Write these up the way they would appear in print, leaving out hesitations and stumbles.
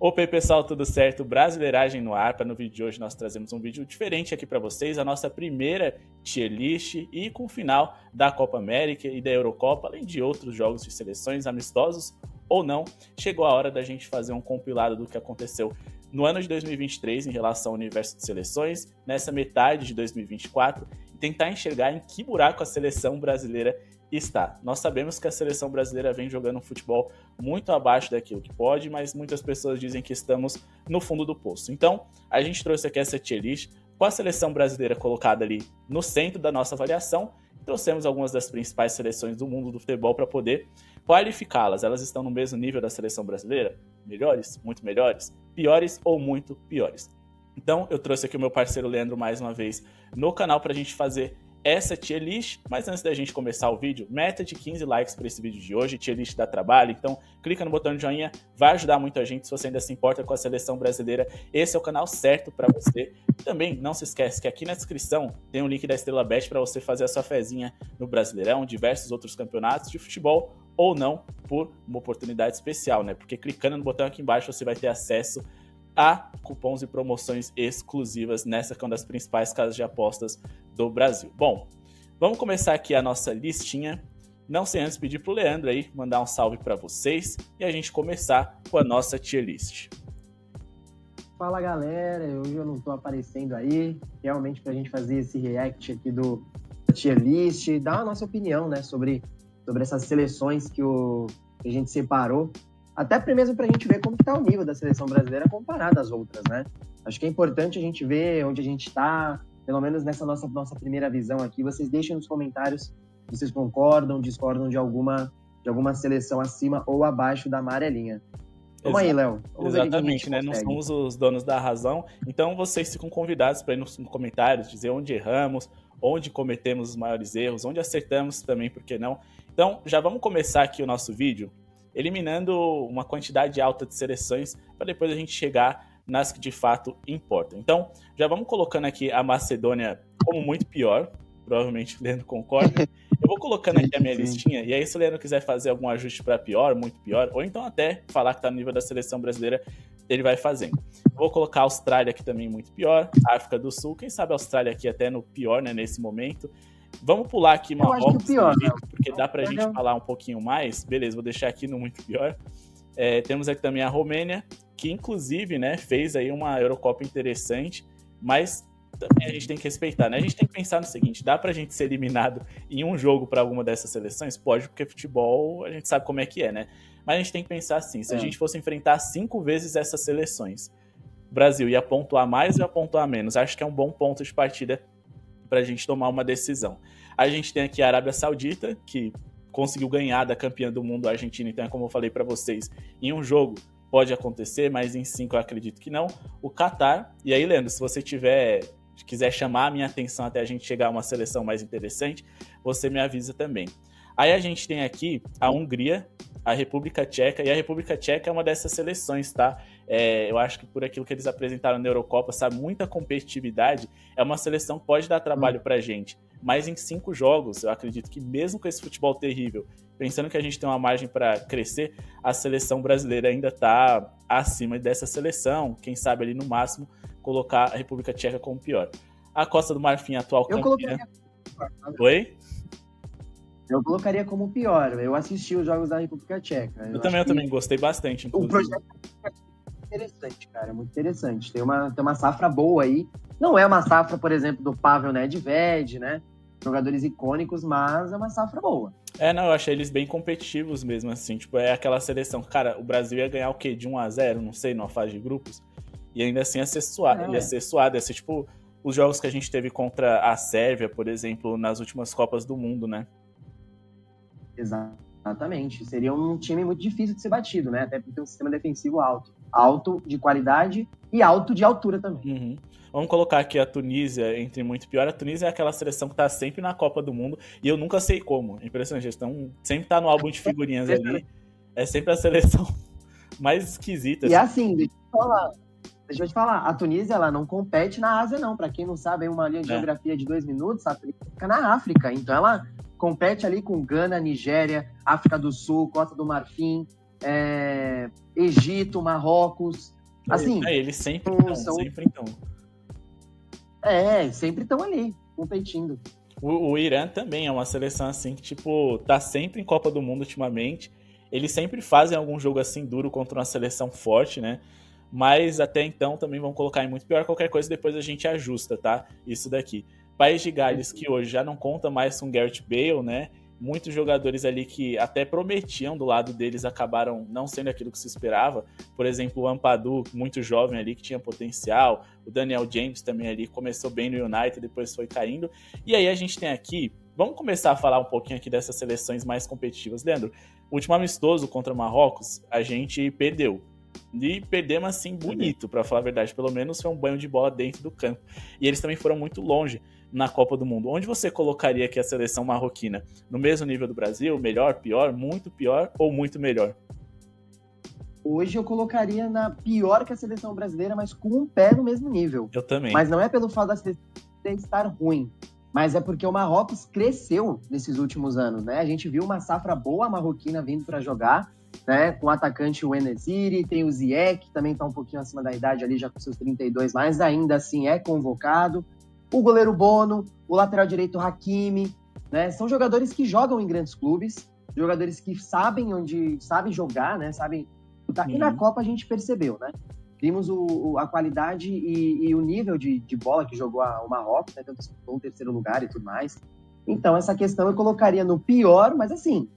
Opa, aí, pessoal, tudo certo? Brasileiragem no ar. No vídeo de hoje nós trazemos um vídeo diferente aqui para vocês, a nossa primeira tier list e com o final da Copa América e da Eurocopa, além de outros jogos de seleções amistosos ou não. Chegou a hora da gente fazer um compilado do que aconteceu no ano de 2023 em relação ao universo de seleções, nessa metade de 2024, e tentar enxergar em que buraco a seleção brasileira está. Nós sabemos que a seleção brasileira vem jogando um futebol muito abaixo daquilo que pode, mas muitas pessoas dizem que estamos no fundo do poço. Então, a gente trouxe aqui essa tier list com a seleção brasileira colocada ali no centro da nossa avaliação. Trouxemos algumas das principais seleções do mundo do futebol para poder qualificá-las. Elas estão no mesmo nível da seleção brasileira? Melhores? Muito melhores? Piores ou muito piores? Então, eu trouxe aqui o meu parceiro Leandro mais uma vez no canal para a gente fazer essa tier list, mas antes da gente começar o vídeo, meta de 15 likes para esse vídeo de hoje. Tier list dá trabalho, então clica no botão de joinha, vai ajudar muito a gente. Se você ainda se importa com a seleção brasileira, esse é o canal certo para você. Também não se esquece que aqui na descrição tem um link da Estrela Bet para você fazer a sua fezinha no Brasileirão, diversos outros campeonatos de futebol ou não, por uma oportunidade especial, né? Porque clicando no botão aqui embaixo você vai ter acesso a cupons e promoções exclusivas nessa que é uma das principais casas de apostas do Brasil. Bom, vamos começar aqui a nossa listinha. Não sem antes pedir pro Leandro aí mandar um salve para vocês e a gente começar com a nossa tier list. Fala galera, hoje eu não tô aparecendo aí, realmente pra gente fazer esse react aqui do tier list, dar a nossa opinião, né, sobre essas seleções que a gente separou. Até mesmo pra gente ver como que tá o nível da seleção brasileira comparado às outras, né? Acho que é importante a gente ver onde a gente tá, pelo menos nessa nossa primeira visão aqui. Vocês deixem nos comentários se vocês concordam, discordam de alguma seleção acima ou abaixo da amarelinha. Vamos aí, Léo. Exatamente, né? Não somos os donos da razão, então vocês ficam convidados para ir nos comentários, dizer onde erramos, onde cometemos os maiores erros, onde acertamos também, por que não? Então, já vamos começar aqui o nosso vídeo eliminando uma quantidade alta de seleções para depois a gente chegar nas que de fato importam. Então, já vamos colocando aqui a Macedônia como muito pior, provavelmente o Leandro concorda. Eu vou colocando aqui a minha listinha, e aí se o Leandro quiser fazer algum ajuste para pior, muito pior, ou então até falar que está no nível da seleção brasileira, ele vai fazendo. Eu vou colocar a Austrália aqui também muito pior, África do Sul, quem sabe a Austrália aqui até no pior, né, nesse momento. Vamos pular aqui Marrocos, pior, porque dá pra gente falar um pouquinho mais. Beleza, vou deixar aqui no muito pior. Temos aqui também a Romênia, que inclusive, né, fez aí uma Eurocopa interessante, mas também a gente tem que respeitar, né? A gente tem que pensar no seguinte, dá pra gente ser eliminado em um jogo para alguma dessas seleções? Pode, porque futebol a gente sabe como é que é, né? Mas a gente tem que pensar assim, se a gente fosse enfrentar 5 vezes essas seleções, o Brasil ia pontuar mais ou ia pontuar menos? Acho que é um bom ponto de partida para a gente tomar uma decisão. A gente tem aqui a Arábia Saudita, que conseguiu ganhar da campeã do mundo, a Argentina, então, como eu falei para vocês, em um jogo pode acontecer, mas em 5 eu acredito que não. O Catar, e aí, Leandro, se você quiser chamar a minha atenção até a gente chegar a uma seleção mais interessante, você me avisa também. Aí a gente tem aqui a Hungria, a República Tcheca, e a República Tcheca é uma dessas seleções, tá? Eu acho que por aquilo que eles apresentaram na Eurocopa, sabe, muita competitividade, é uma seleção que pode dar trabalho pra gente, mas em 5 jogos, eu acredito que mesmo com esse futebol terrível, pensando que a gente tem uma margem para crescer, a seleção brasileira ainda tá acima dessa seleção, quem sabe ali no máximo colocar a República Tcheca como pior. A Costa do Marfim, atual campeã. Oi? Eu colocaria como pior. Eu assisti os jogos da República Tcheca. Eu também gostei bastante, inclusive. O projeto é muito interessante, cara. É muito interessante. Tem uma safra boa aí. Não é uma safra, por exemplo, do Pavel Nedved, né? Jogadores icônicos, mas é uma safra boa. Não, eu achei eles bem competitivos mesmo, assim. Tipo, é aquela seleção... Cara, o Brasil ia ganhar o quê? De 1-0? Não sei, numa fase de grupos. E ainda assim ia ser suado. Ia ser tipo os jogos que a gente teve contra a Sérvia, por exemplo, nas últimas Copas do Mundo, né? Exatamente. Seria um time muito difícil de ser batido, né? Até porque tem um sistema defensivo alto. Alto de qualidade e alto de altura também. Uhum. Vamos colocar aqui a Tunísia entre muito pior. A Tunísia é aquela seleção que tá sempre na Copa do Mundo e eu nunca sei como. Impressionante. Eles sempre tá no álbum de figurinhas ali. É sempre a seleção mais esquisita. E assim, deixa eu te falar, a Tunísia, ela não compete na Ásia, não. Pra quem não sabe, é uma linha de geografia de 2 minutos, a Tunísia fica na África. Então ela compete ali com Gana, Nigéria, África do Sul, Costa do Marfim. Egito, Marrocos. Assim, eles sempre estão. Sempre estão ali, competindo. O Irã também é uma seleção assim que, tipo, tá sempre em Copa do Mundo ultimamente. Eles sempre fazem algum jogo assim duro contra uma seleção forte, né? Mas até então também vão colocar em muito pior. Qualquer coisa depois a gente ajusta, tá? Isso daqui. País de Gales, que hoje já não conta mais com Gareth Bale, né? Muitos jogadores ali que até prometiam do lado deles acabaram não sendo aquilo que se esperava. Por exemplo, o Ampadu, muito jovem ali, que tinha potencial. O Daniel James também ali, começou bem no United, depois foi caindo. E aí a gente tem aqui... Vamos começar a falar um pouquinho aqui dessas seleções mais competitivas. Leandro, o último amistoso contra Marrocos, a gente perdeu. E perdemos assim bonito, pra falar a verdade. Pelo menos foi um banho de bola dentro do campo. E eles também foram muito longe na Copa do Mundo. Onde você colocaria aqui a seleção marroquina? No mesmo nível do Brasil? Melhor, pior, muito pior ou muito melhor? Hoje eu colocaria na pior que a seleção brasileira, mas com um pé no mesmo nível. Eu também. Mas não é pelo fato da seleção estar ruim, mas é porque o Marrocos cresceu nesses últimos anos, né? A gente viu uma safra boa marroquina vindo para jogar, né? Com o atacante o En-Nesyri, tem o Ziyech, que também está um pouquinho acima da idade ali, já com seus 32, mas ainda assim é convocado. O goleiro Bono, o lateral direito Hakimi, né? São jogadores que jogam em grandes clubes, jogadores que sabem jogar, né? Sabem lutar. E na Copa a gente percebeu, né? Vimos a qualidade e o nível de bola que jogou o Marrocos, né? Tanto disputou o terceiro lugar e tudo mais. Então, essa questão eu colocaria no pior, mas assim,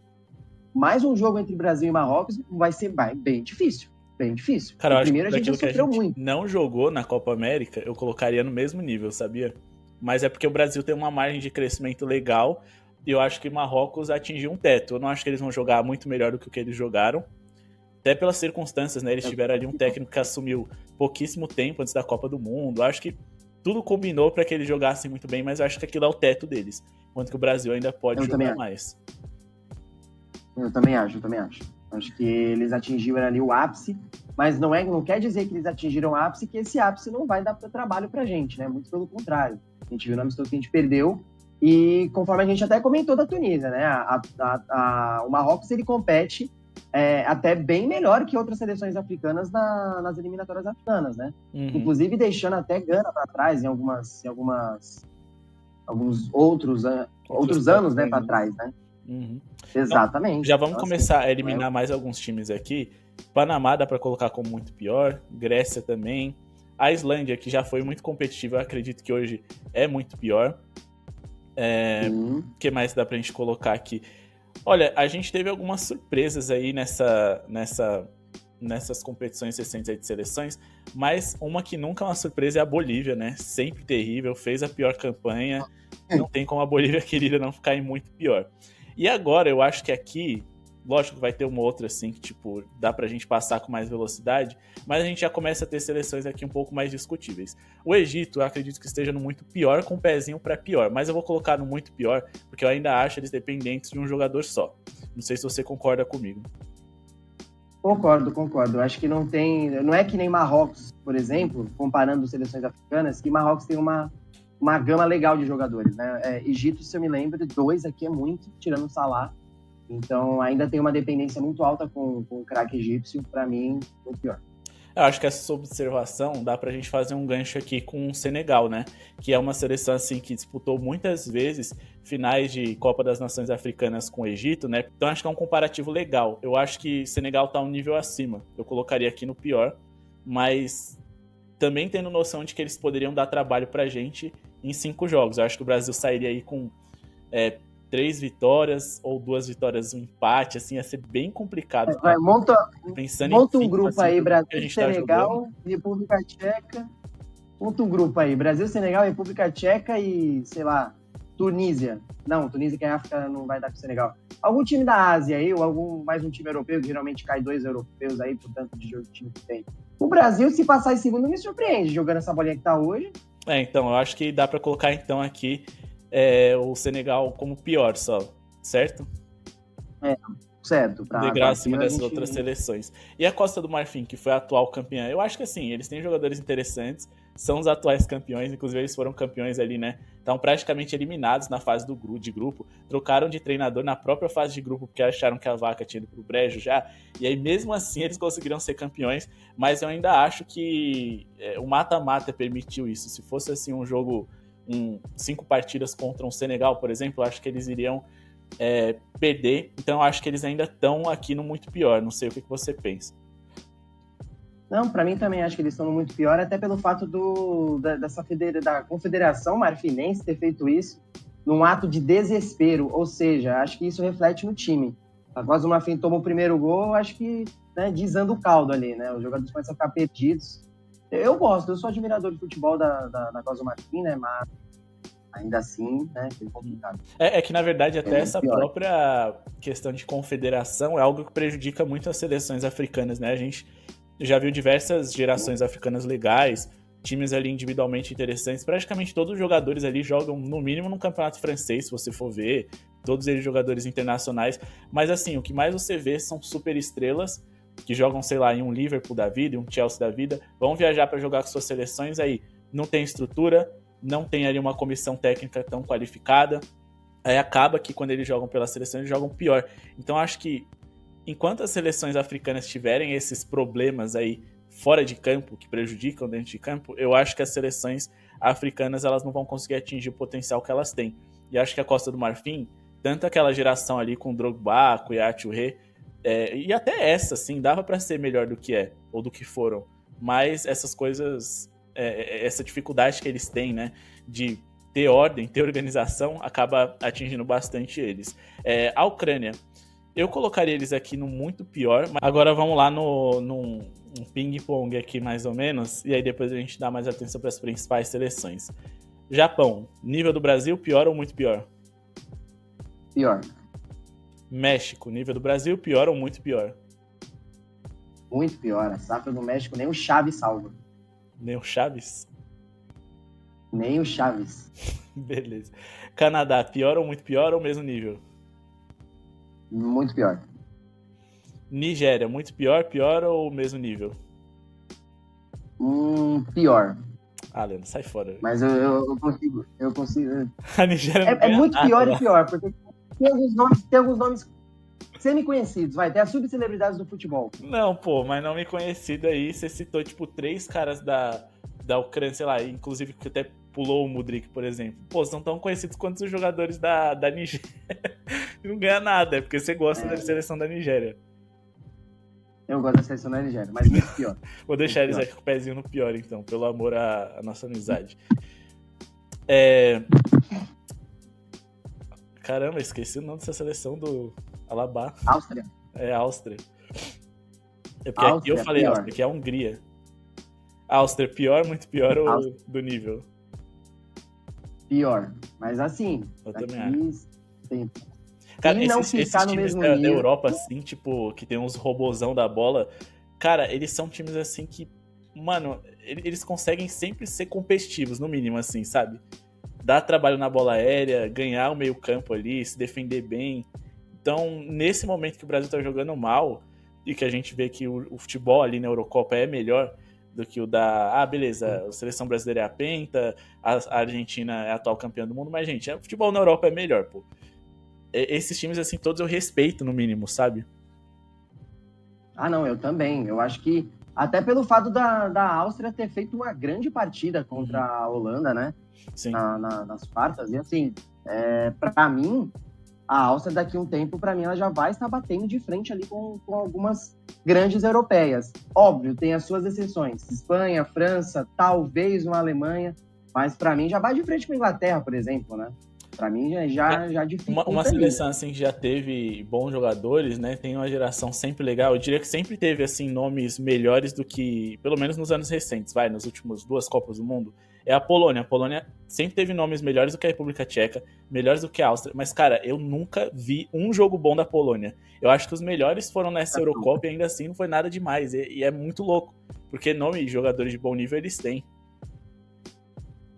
mais um jogo entre Brasil e Marrocos vai ser bem difícil. Bem difícil. Cara, eu acho primeiro que a gente daquilo sofreu que a gente muito. não jogou na Copa América, eu colocaria no mesmo nível, sabia? Mas é porque o Brasil tem uma margem de crescimento legal e eu acho que Marrocos atingiu um teto. Eu não acho que eles vão jogar muito melhor do que o que eles jogaram. Até pelas circunstâncias, né? Eles tiveram ali um técnico que assumiu pouquíssimo tempo antes da Copa do Mundo. Eu acho que tudo combinou para que eles jogassem muito bem, mas eu acho que aquilo é o teto deles. Enquanto que o Brasil ainda pode jogar mais. Eu também acho. Acho que eles atingiram ali o ápice, mas não quer dizer que eles atingiram o ápice, que esse ápice não vai dar trabalho pra gente, né? Muito pelo contrário. A gente viu no amistoso que a gente perdeu, e conforme a gente até comentou da Tunísia, né? O Marrocos, ele compete até bem melhor que outras seleções africanas nas eliminatórias africanas, né? Inclusive deixando até Gana para trás em alguns outros anos, né, para trás, né? Exatamente. Então, já vamos começar a eliminar mais alguns times aqui. Panamá dá para colocar como muito pior, Grécia também, a Islândia, que já foi muito competitiva, eu acredito que hoje é muito pior. O que mais dá pra gente colocar aqui? Olha, a gente teve algumas surpresas aí nessas competições recentes aí de seleções, mas uma que nunca é uma surpresa é a Bolívia, né? Sempre terrível, fez a pior campanha, não tem como a Bolívia querida não ficar em muito pior. E agora, eu acho que aqui, lógico que vai ter uma outra assim, que tipo, dá pra gente passar com mais velocidade, mas a gente já começa a ter seleções aqui um pouco mais discutíveis. O Egito, eu acredito que esteja no muito pior, com um pezinho pra pior, mas eu vou colocar no muito pior, porque eu ainda acho eles dependentes de um jogador só. Não sei se você concorda comigo. Concordo. Eu acho que não é que nem Marrocos, por exemplo, comparando seleções africanas, que Marrocos tem uma gama legal de jogadores, né? Egito, se eu me lembro, 2 aqui é muito, tirando o Salah. Então, ainda tem uma dependência muito alta com o craque egípcio, para mim, muito pior. Eu acho que essa observação dá pra gente fazer um gancho aqui com o Senegal, né? Que é uma seleção assim que disputou muitas vezes finais de Copa das Nações Africanas com o Egito, né? Então acho que é um comparativo legal. Eu acho que Senegal tá um nível acima. Eu colocaria aqui no pior, mas também tendo noção de que eles poderiam dar trabalho pra gente em 5 jogos. Eu acho que o Brasil sairia aí com 3 vitórias ou 2 vitórias, um empate, assim, ia ser bem complicado. Monta um grupo aí, Brasil, Senegal, República Tcheca. Monta um grupo aí, Brasil, Senegal, República Tcheca e, sei lá, Tunísia. Não, Tunísia que é África não vai dar pro Senegal. Algum time da Ásia aí, ou mais um time europeu, que geralmente cai 2 europeus aí, por tanto de time que tem. O Brasil, se passar em segundo, me surpreende, jogando essa bolinha que tá hoje. Então, eu acho que dá pra colocar, então, aqui o Senegal como pior só, certo? Certo. Degrau acima dessas outras seleções. E a Costa do Marfim, que foi a atual campeã, eu acho que assim, eles têm jogadores interessantes, são os atuais campeões, inclusive eles foram campeões ali, né? Estão praticamente eliminados na fase de grupo, trocaram de treinador na própria fase de grupo porque acharam que a vaca tinha ido pro brejo já, e aí mesmo assim eles conseguiram ser campeões, mas eu ainda acho que o mata-mata permitiu isso. Se fosse assim um jogo, 5 partidas contra um Senegal, por exemplo, eu acho que eles iriam perder, então eu acho que eles ainda estão aqui no muito pior, não sei o que você pensa. Não, para mim também acho que eles estão muito pior, até pelo fato da Confederação Marfinense ter feito isso num ato de desespero, ou seja, acho que isso reflete no time. Após o Marfim toma o primeiro gol, acho que, né, desanda o caldo ali, né? Os jogadores começam a ficar perdidos. Eu sou admirador de futebol da Cosa Marfim, né? Mas ainda assim, né, é complicado. É que, na verdade, até essa própria questão de confederação é algo que prejudica muito as seleções africanas, né? A gente já viu diversas gerações africanas legais, times ali individualmente interessantes. Praticamente todos os jogadores ali jogam, no mínimo, no campeonato francês, se você for ver. Todos eles jogadores internacionais. Mas, assim, o que mais você vê são super estrelas que jogam, sei lá, em um Liverpool da vida, em um Chelsea da vida. Vão viajar para jogar com suas seleções, aí não tem estrutura, não tem ali uma comissão técnica tão qualificada. Aí acaba que quando eles jogam pela seleção, eles jogam pior. Então, acho que enquanto as seleções africanas tiverem esses problemas aí fora de campo, que prejudicam dentro de campo, eu acho que as seleções africanas elas não vão conseguir atingir o potencial que elas têm. E acho que a Costa do Marfim, tanto aquela geração ali com Drogba, Yaya Touré, e até essa, assim, dava para ser melhor do que ou do que foram. Mas essas coisas, essa dificuldade que eles têm, né, de ter ordem, ter organização, acaba atingindo bastante eles. A Ucrânia, eu colocaria eles aqui no muito pior, mas agora vamos lá num ping-pong aqui mais ou menos, e aí depois a gente dá mais atenção para as principais seleções. Japão, nível do Brasil, pior ou muito pior? Pior. México, nível do Brasil, pior ou muito pior? Muito pior. A safra do México nem o Chaves salva. Nem o Chaves? Nem o Chaves. Beleza. Canadá, pior ou muito pior ou mesmo nível? Muito pior. Nigéria, muito pior, pior ou mesmo nível? Pior. Ah, Leandro, sai fora. Mas eu consigo. A Nigéria é muito pior e pior, porque tem alguns nomes semi-conhecidos, tem as subcelebridades do futebol. Não, pô, mas nome conhecido aí, você citou, tipo, 3 caras da Ucrânia, sei lá, inclusive que até pulou o Mudryk, por exemplo. Pô, são tão conhecidos quanto os jogadores da Nigéria. Não ganha nada, é porque você gosta da seleção da Nigéria. Eu gosto da seleção da Nigéria, mas muito pior. Vou deixar eles aqui com o pezinho no pior, então, pelo amor à nossa amizade. Caramba, esqueci o nome dessa seleção do Alaba. Áustria. Áustria. É porque aqui eu falei pior. Áustria, que é a Hungria. Áustria, pior, muito pior ou do nível? Pior. Mas assim, eu também acho. Tem... Cara, esses times da Europa, assim, tipo, que tem uns robozão da bola, cara, eles são times, assim, que, mano, eles conseguem sempre ser competitivos, no mínimo, assim, sabe? Dar trabalho na bola aérea, ganhar o meio campo ali, se defender bem. Então, nesse momento que o Brasil tá jogando mal, e que a gente vê que o futebol ali na Eurocopa é melhor do que o da... beleza, a seleção brasileira é a penta, a Argentina é a atual campeã do mundo, mas, gente, o futebol na Europa é melhor, pô. Esses times, assim, todos eu respeito, no mínimo, sabe? Não, eu também. Eu acho que, até pelo fato da Áustria ter feito uma grande partida contra a Holanda, né? Sim. Nas quartas. E, assim, pra mim, a Áustria, daqui a um tempo, pra mim, ela já vai estar batendo de frente ali com algumas grandes europeias. Óbvio, tem as suas exceções. Espanha, França, talvez uma Alemanha. Mas, pra mim, já vai de frente com a Inglaterra, por exemplo, né? Pra mim, já dificulta. Uma seleção, assim, que já teve bons jogadores, né? Tem uma geração sempre legal. Eu diria que sempre teve, assim, nomes melhores do que... Pelo menos nos anos recentes, nos últimos 2 Copas do Mundo. É a Polônia. A Polônia sempre teve nomes melhores do que a República Tcheca, melhores do que a Áustria. Mas, cara, eu nunca vi um jogo bom da Polônia. Eu acho que os melhores foram nessa Eurocopa e ainda assim não foi nada demais. E é muito louco. Porque nome de jogadores de bom nível eles têm.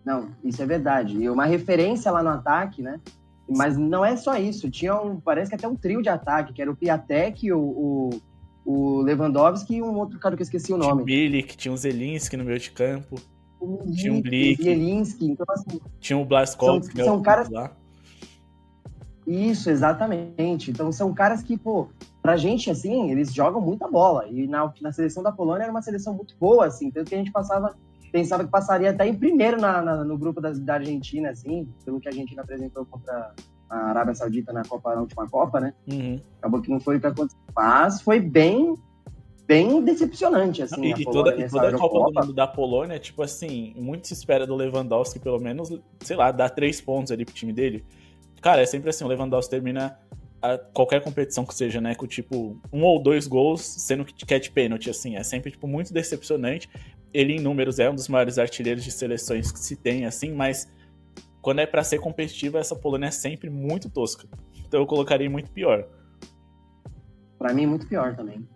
Não, isso é verdade. E uma referência lá no ataque, né? Mas não é só isso. Tinha parece que até um trio de ataque, que era o Piatek, o Lewandowski e um outro cara que eu esqueci o nome. Tinha o Milik, tinha o Zelinski no meio de campo. Tinha um Glick, Zielinski, então assim... tinha o Blaskov, são caras... lá. Isso, exatamente. Então são caras que, pô, pra gente, assim, eles jogam muita bola. E na seleção da Polônia era uma seleção muito boa, assim, tanto que a gente pensava que passaria até em primeiro no grupo da Argentina, assim, pelo que a Argentina apresentou contra a Arábia Saudita na última Copa, né? Uhum. Acabou que não foi o que aconteceu. Mas foi bem decepcionante, assim, e toda a Copa do Mundo da Polônia, tipo assim, muito se espera do Lewandowski, pelo menos, sei lá, dar 3 pontos ali pro time dele. Cara, é sempre assim, o Lewandowski termina qualquer competição que seja, né, com tipo 1 ou 2 gols, sendo que é de pênalti, assim, é sempre tipo muito decepcionante. Ele em números é um dos maiores artilheiros de seleções que se tem, assim, mas quando é pra ser competitiva, essa Polônia é sempre muito tosca. Então eu colocaria muito pior. Pra mim, muito pior também.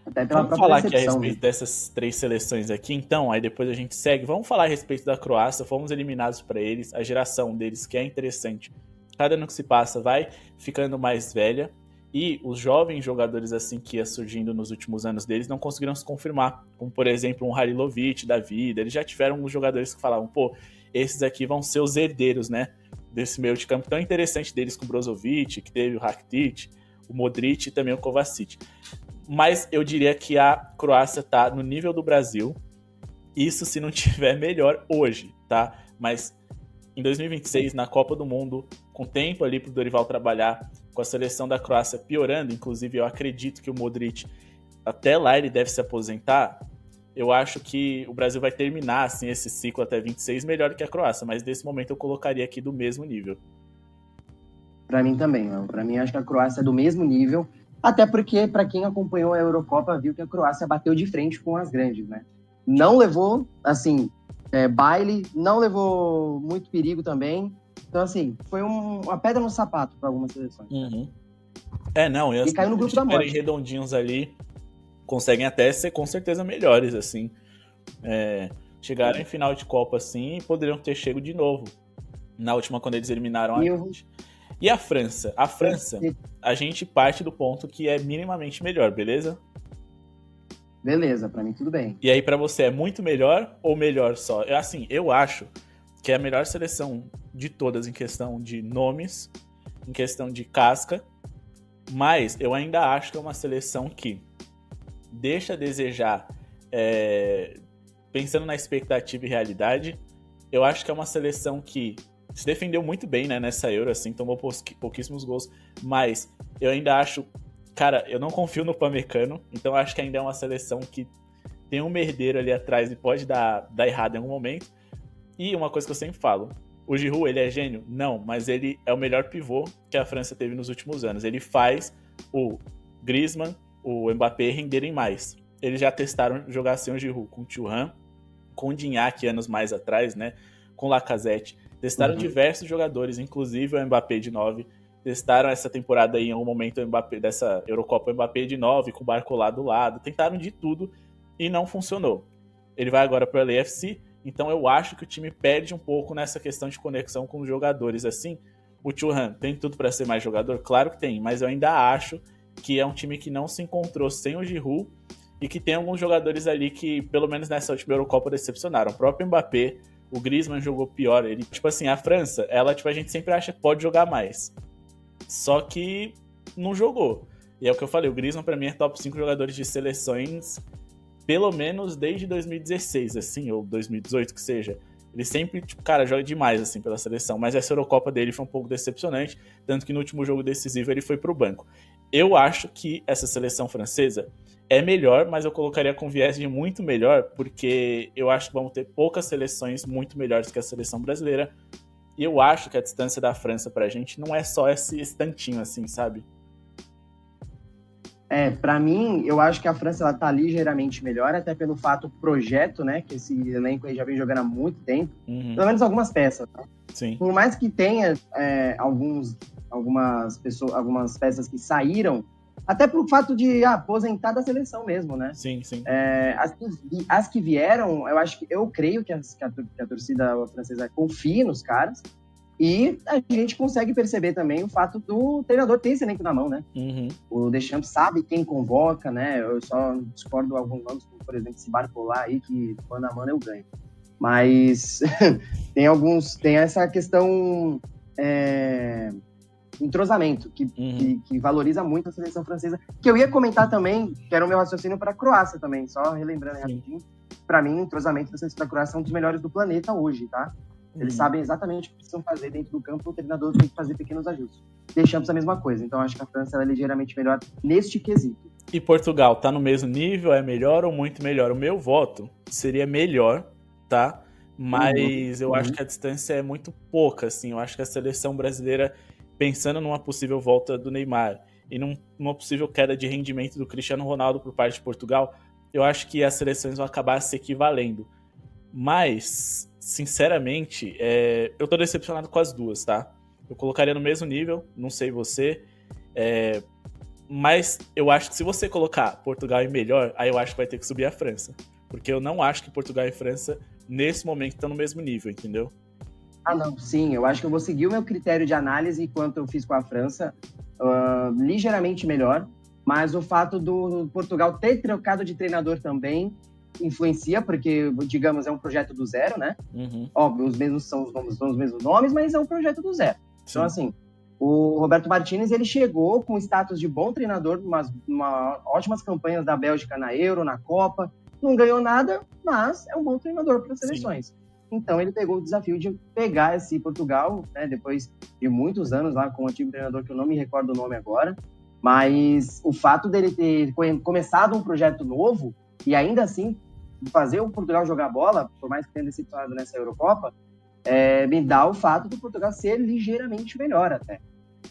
Até pela Vamos falar aqui a respeito dessas 3 seleções aqui, então, aí depois a gente segue. Vamos falar a respeito da Croácia, fomos eliminados para eles, a geração deles, que é interessante. Cada ano que se passa vai ficando mais velha, e os jovens jogadores assim que ia surgindo nos últimos anos deles não conseguiram se confirmar, como por exemplo um Halilovic da vida. Eles já tiveram alguns jogadores que falavam, pô, esses aqui vão ser os herdeiros, né, desse meio de campo tão interessante deles, com o Brozovic, que teve o Rakitic, o Modric e também o Kovacic. Mas eu diria que a Croácia tá no nível do Brasil, isso se não tiver melhor hoje, tá? Mas em 2026, na Copa do Mundo, com tempo ali pro Dorival trabalhar, com a seleção da Croácia piorando, inclusive eu acredito que o Modric, até lá ele deve se aposentar, eu acho que o Brasil vai terminar assim, esse ciclo até 26 melhor que a Croácia, mas nesse momento eu colocaria aqui do mesmo nível. Pra mim também, pra mim acho que a Croácia é do mesmo nível, até porque, para quem acompanhou a Eurocopa, viu que a Croácia bateu de frente com as grandes, né? Não levou, assim, baile, não levou muito perigo também. Então, assim, foi uma pedra no sapato para algumas seleções. Uhum. Não, e caiu no grupo da morte. Redondinhos ali, conseguem até ser com certeza melhores, assim. Chegaram em final de Copa, assim, e poderiam ter chego de novo. Na última, quando eles eliminaram a gente. E a França? A França, a gente parte do ponto que é minimamente melhor, beleza? Beleza, pra mim tudo bem. E aí pra você é muito melhor ou melhor só? Eu acho que é a melhor seleção de todas em questão de nomes, em questão de casca, mas eu ainda acho que é uma seleção que deixa a desejar, pensando na expectativa e realidade. Eu acho que é uma seleção que se defendeu muito bem, né, nessa Euro, assim, tomou pouquíssimos gols, mas eu ainda acho, cara, eu não confio no Upamecano, então acho que ainda é uma seleção que tem um merdeiro ali atrás e pode dar errado em algum momento. E uma coisa que eu sempre falo, o Giroud, ele é gênio? Não, mas ele é o melhor pivô que a França teve nos últimos anos. Ele faz o Griezmann, o Mbappé renderem mais. Eles já testaram jogar sem o Giroud, com o Thuram, com o Gignac anos mais atrás, né, com o Lacazette. Testaram diversos jogadores, inclusive o Mbappé de 9. Testaram essa temporada aí, em algum momento, o Mbappé, dessa Eurocopa, o Mbappé de 9, com o Barcola do lado. Tentaram de tudo e não funcionou. Ele vai agora para o LAFC, então eu acho que o time perde um pouco nessa questão de conexão com os jogadores. Assim, o Thuram tem tudo para ser mais jogador? Claro que tem, mas eu ainda acho que é um time que não se encontrou sem o Giroud e que tem alguns jogadores ali que, pelo menos nessa última Eurocopa, decepcionaram. O próprio Mbappé, o Griezmann jogou pior. Ele, tipo assim, a França, ela, tipo, a gente sempre acha que pode jogar mais. Só que não jogou. E é o que eu falei, o Griezmann pra mim é top 5 jogadores de seleções, pelo menos desde 2016, assim, ou 2018 que seja. Ele sempre, tipo, cara, joga demais, assim, pela seleção. Mas essa Eurocopa dele foi um pouco decepcionante, tanto que no último jogo decisivo ele foi pro banco. Eu acho que essa seleção francesa é melhor, mas eu colocaria com viés de muito melhor, porque eu acho que vamos ter poucas seleções muito melhores que a seleção brasileira. E eu acho que a distância da França pra gente não é só esse tantinho, assim, sabe? Pra mim, eu acho que a França ela tá ligeiramente melhor, até pelo fato projeto, né, que esse elenco aí já vem jogando há muito tempo, pelo menos algumas peças, tá? Sim. Por mais que tenha algumas peças que saíram, até pelo fato de aposentar da seleção mesmo, né? Sim, sim. As que vieram, eu creio que a torcida francesa confia nos caras. E a gente consegue perceber também o fato do treinador ter esse elenco na mão, né? O Deschamps sabe quem convoca, né? Eu só discordo alguns nomes, como, por exemplo, esse Barcola aí, que mano a mano eu ganho. Mas tem essa questão entrosamento, que valoriza muito a seleção francesa, que eu ia comentar também, que era o meu raciocínio para a Croácia também, só relembrando rapidinho. Para mim, o entrosamento da seleção da Croácia é um dos melhores do planeta hoje, tá? Eles sabem exatamente o que precisam fazer dentro do campo, o treinador tem que fazer pequenos ajustes. Deixamos a mesma coisa, então acho que a França é ligeiramente melhor neste quesito. E Portugal, tá no mesmo nível, é melhor ou muito melhor? O meu voto seria melhor, tá? Mas eu acho que a distância é muito pouca, assim. Eu acho que a seleção brasileira, pensando numa possível volta do Neymar e numa possível queda de rendimento do Cristiano Ronaldo por parte de Portugal, eu acho que as seleções vão acabar se equivalendo. Mas, sinceramente, eu tô decepcionado com as duas, tá? Eu colocaria no mesmo nível, não sei você, mas eu acho que se você colocar Portugal em melhor, aí eu acho que vai ter que subir a França. Porque eu não acho que Portugal e França, nesse momento, estão no mesmo nível, entendeu? Ah, não, sim, eu acho que eu vou seguir o meu critério de análise enquanto eu fiz com a França, ligeiramente melhor, mas o fato do Portugal ter trocado de treinador também influencia, porque, digamos, é um projeto do zero, né? Óbvio, os mesmos são os mesmos nomes, mas é um projeto do zero. Sim. Então, assim, o Roberto Martínez, ele chegou com o status de bom treinador, ótimas campanhas da Bélgica na Euro, na Copa, não ganhou nada, mas é um bom treinador para as seleções. Sim. Então, ele pegou o desafio de pegar esse Portugal, né, depois de muitos anos lá com um antigo treinador que eu não me recordo o nome agora, mas o fato dele ter começado um projeto novo e ainda assim fazer o Portugal jogar bola, por mais que tenha decepcionado nessa Eurocopa, me dá o fato do Portugal ser ligeiramente melhor até,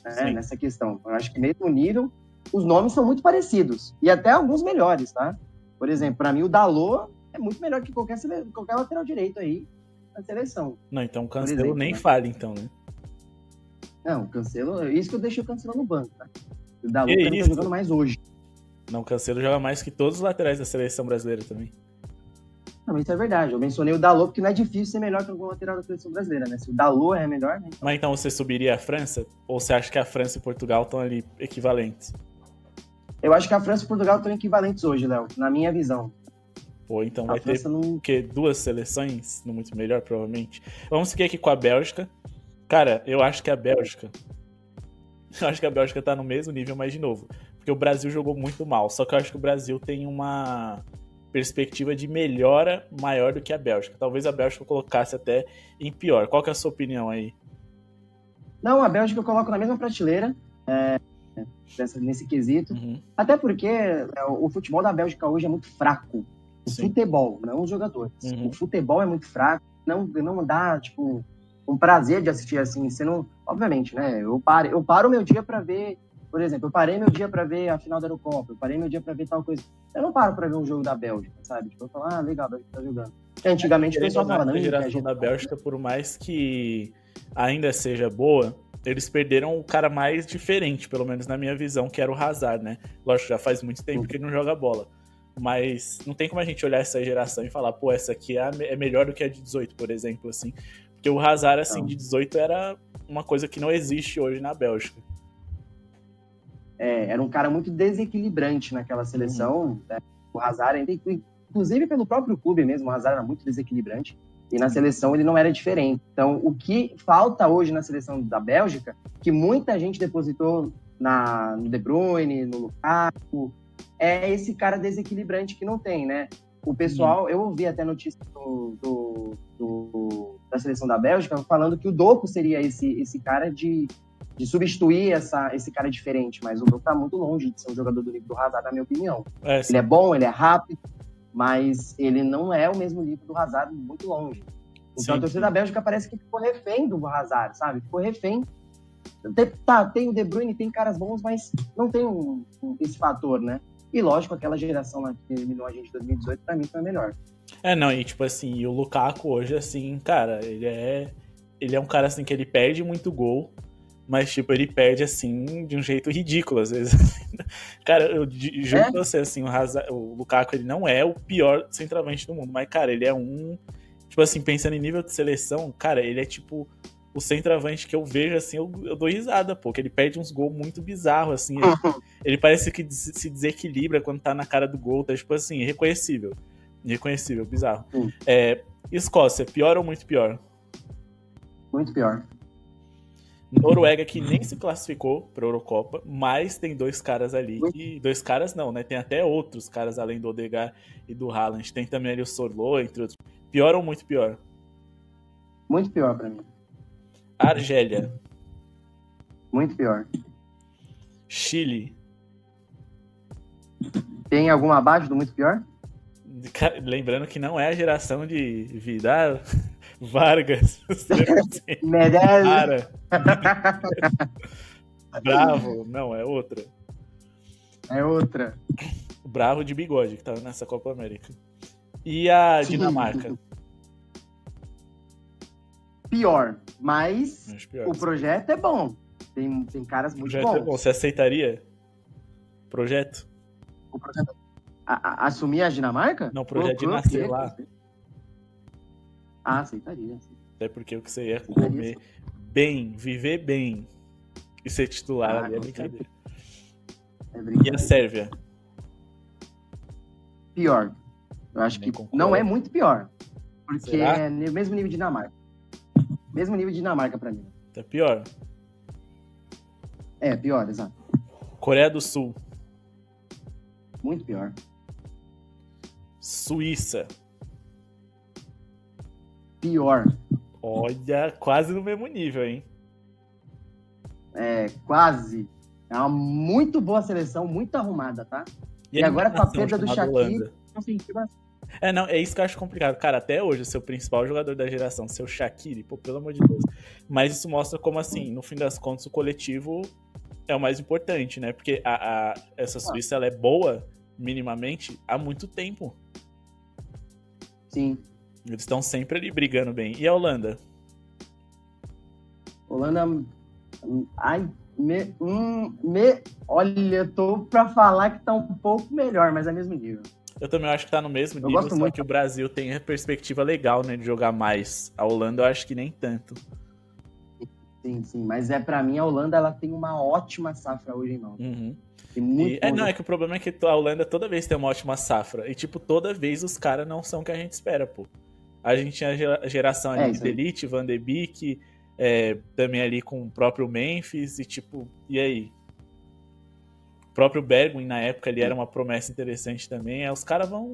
né, nessa questão. Eu acho que mesmo nível, os nomes são muito parecidos e até alguns melhores, tá? Por exemplo, para mim o Dalot é muito melhor que qualquer lateral direito aí na seleção. Não, então o Cancelo nem fale, então, né? Não, o Cancelo, isso que eu deixei o Cancelo no banco, tá? O Dalot não tá jogando mais hoje. Não, o Cancelo joga mais que todos os laterais da seleção brasileira também. Não, isso é verdade. Eu mencionei o Dalot porque não é difícil ser melhor que algum lateral da seleção brasileira, né? Se o Dalot é melhor, né? Mas então você subiria a França? Ou você acha que a França e Portugal estão ali equivalentes? Eu acho que a França e Portugal estão equivalentes hoje, Léo, na minha visão. Pô, então vai ter duas seleções no muito melhor, provavelmente. Vamos seguir aqui com a Bélgica. Cara, eu acho que a Bélgica tá no mesmo nível, mas de novo, porque o Brasil jogou muito mal. Só que eu acho que o Brasil tem uma perspectiva de melhora maior do que a Bélgica. Talvez a Bélgica colocasse até em pior. Qual que é a sua opinião aí? Não, a Bélgica eu coloco na mesma prateleira, nesse quesito. Até porque o futebol da Bélgica hoje é muito fraco. O futebol, não os jogadores. O futebol é muito fraco, não dá, tipo, um prazer de assistir assim. Você não, obviamente, né? Eu paro o meu dia para ver, por exemplo, eu parei meu dia para ver a final da Eurocopa, eu parei meu dia para ver tal coisa. Eu não paro para ver um jogo da Bélgica, sabe? Tipo, eu falo, legal, a Bélgica tá jogando. Porque antigamente o pessoal falava, não, a geração da Bélgica, por mais que ainda seja boa, eles perderam o cara mais diferente, pelo menos na minha visão, que era o Hazard, né? Lógico, já faz muito tempo que ele não joga bola. Mas não tem como a gente olhar essa geração e falar, pô, essa aqui é melhor do que a de 18, por exemplo, assim. Porque o Hazard, assim, de 18 era uma coisa que não existe hoje na Bélgica. Era um cara muito desequilibrante naquela seleção. Né? O Hazard, inclusive pelo próprio clube mesmo, o Hazard era muito desequilibrante. E na seleção ele não era diferente. Então, o que falta hoje na seleção da Bélgica, que muita gente depositou no De Bruyne, no Lukaku, é esse cara desequilibrante que não tem, né? O pessoal, eu ouvi até notícia da seleção da Bélgica falando que o Doku seria esse cara de substituir esse cara diferente, mas o Doku tá muito longe de ser um jogador do nível do Hazard, na minha opinião. Ele é bom, ele é rápido, mas ele não é o mesmo nível do Hazard, muito longe. Então a torcida da Bélgica parece que ficou refém do Hazard, sabe? Ficou refém. Tem o De Bruyne, tem caras bons, mas não tem esse fator, né? E lógico, aquela geração lá que eliminou a gente em 2018, pra mim foi a melhor. E tipo assim, o Lukaku hoje, assim, cara, ele é um cara assim que ele perde muito gol, mas tipo, ele perde assim de um jeito ridículo, às vezes. Cara, eu juro pra você, assim, o Lukaku, ele não é o pior centroavante do mundo, mas, cara, ele é tipo assim, pensando em nível de seleção, cara, ele é tipo o centroavante que eu vejo, assim, eu dou risada, pô, que ele perde uns gols muito bizarros, assim, ele parece que se desequilibra quando tá na cara do gol, tá, tipo assim, irreconhecível. Irreconhecível, bizarro. Escócia, pior ou muito pior? Muito pior. Noruega, que nem se classificou pra Eurocopa, mas tem dois caras ali. Dois caras não, né? Tem até outros caras além do Odegaard e do Haaland. Tem também ali o Sorlo, entre outros. Pior ou muito pior? Muito pior pra mim. Argélia. Muito pior. Chile. Tem alguma abaixo do muito pior? Lembrando que não é a geração de Vidal, Vargas, Medellín. Bravo, não, é outra. É outra. Bravo de bigode, que tá nessa Copa América. E a Dinamarca? Pior, mas Pior, o projeto é bom. Tem caras muito bons. É bom. Você aceitaria? Projeto? O projeto... Assumir a Dinamarca? Não, o projeto de nascer lá. Aceitaria. Até porque o que você ia comer bem, viver bem e ser titular ali é brincadeira. E a Sérvia? Pior. Eu acho que não é muito pior. Porque é o mesmo nível de Dinamarca. Mesmo nível de Dinamarca pra mim. Tá pior? É, pior, exato. Coreia do Sul? Muito pior. Suíça? Pior. Olha, quase no mesmo nível, hein? É, quase. É uma muito boa seleção, muito arrumada, tá? E agora com a perda do Shaqiri, não senti bastante. Não, é isso que eu acho complicado. Cara, até hoje, o seu principal jogador da geração, seu Shaqiri, pô, pelo amor de Deus. Mas isso mostra como, assim, no fim das contas, o coletivo é o mais importante, né? Porque essa Suíça, ela é boa, minimamente, há muito tempo. Sim. Eles estão sempre ali brigando bem. E a Holanda? Holanda... Ai, olha, tô pra falar que tá um pouco melhor, mas é mesmo nível. Eu também acho que tá no mesmo nível, só que o Brasil tem a perspectiva legal, né, de jogar mais. A Holanda eu acho que nem tanto. Sim, mas pra mim a Holanda, ela tem uma ótima safra hoje, irmão. Uhum. Tem muito é que o problema é que a Holanda toda vez tem uma ótima safra. E, tipo, toda vez os caras não são o que a gente espera, pô. A gente tinha a geração ali de Elite, Van de Beek, também ali com o próprio Memphis, e tipo, e aí? O próprio Bergwijn, na época, ele era uma promessa interessante também. Aí os caras vão...